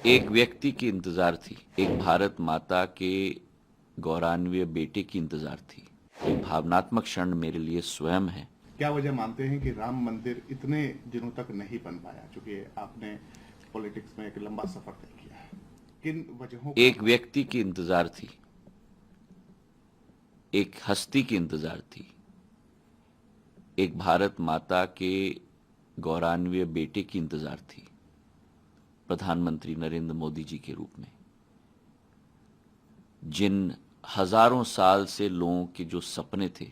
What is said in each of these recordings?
एक व्यक्ति की इंतजार थी, एक भारत माता के गौरवान्वित बेटे की इंतजार थी। एक भावनात्मक क्षण मेरे लिए स्वयं है। क्या वजह मानते हैं कि राम मंदिर इतने दिनों तक नहीं बन पाया? चूंकि आपने पॉलिटिक्स में एक लंबा सफर तय किया है, किन वजहों का एक व्यक्ति की इंतजार थी, एक हस्ती की इंतजार थी, एक भारत माता के गौरवान्वित बेटे की इंतजार थी, प्रधानमंत्री नरेंद्र मोदी जी के रूप में। जिन हजारों साल से लोगों के जो सपने थे,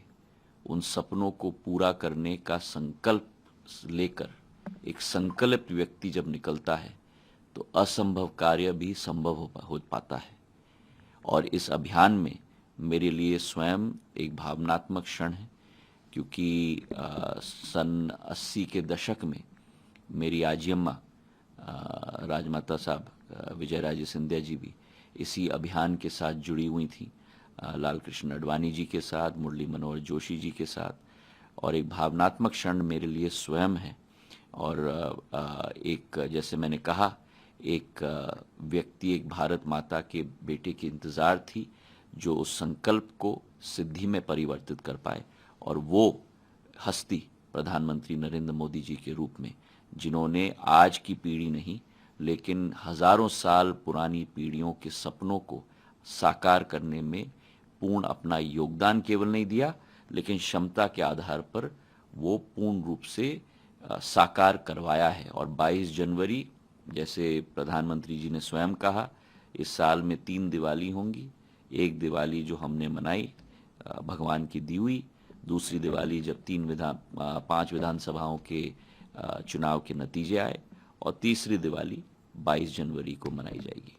उन सपनों को पूरा करने का संकल्प लेकर एक संकल्पित व्यक्ति जब निकलता है तो असंभव कार्य भी संभव हो पाता है। और इस अभियान में मेरे लिए स्वयं एक भावनात्मक क्षण है, क्योंकि सन 80 के दशक में मेरी आजी अम्मा राजमाता साहब विजय राजे सिंधिया जी भी इसी अभियान के साथ जुड़ी हुई थी, लाल कृष्ण अडवाणी जी के साथ, मुरली मनोहर जोशी जी के साथ। और एक भावनात्मक क्षण मेरे लिए स्वयं है। और एक, जैसे मैंने कहा, एक व्यक्ति, एक भारत माता के बेटे की इंतजार थी जो उस संकल्प को सिद्धि में परिवर्तित कर पाए। और वो हस्ती प्रधानमंत्री नरेंद्र मोदी जी के रूप में, जिन्होंने आज की पीढ़ी नहीं लेकिन हजारों साल पुरानी पीढ़ियों के सपनों को साकार करने में पूर्ण अपना योगदान केवल नहीं दिया, लेकिन क्षमता के आधार पर वो पूर्ण रूप से साकार करवाया है। और 22 जनवरी, जैसे प्रधानमंत्री जी ने स्वयं कहा, इस साल में 3 दिवाली होंगी। एक दिवाली जो हमने मनाई भगवान की दी हुई, दूसरी दिवाली जब 5 विधानसभाओं के चुनाव के नतीजे आए, और तीसरी दिवाली 22 जनवरी को मनाई जाएगी।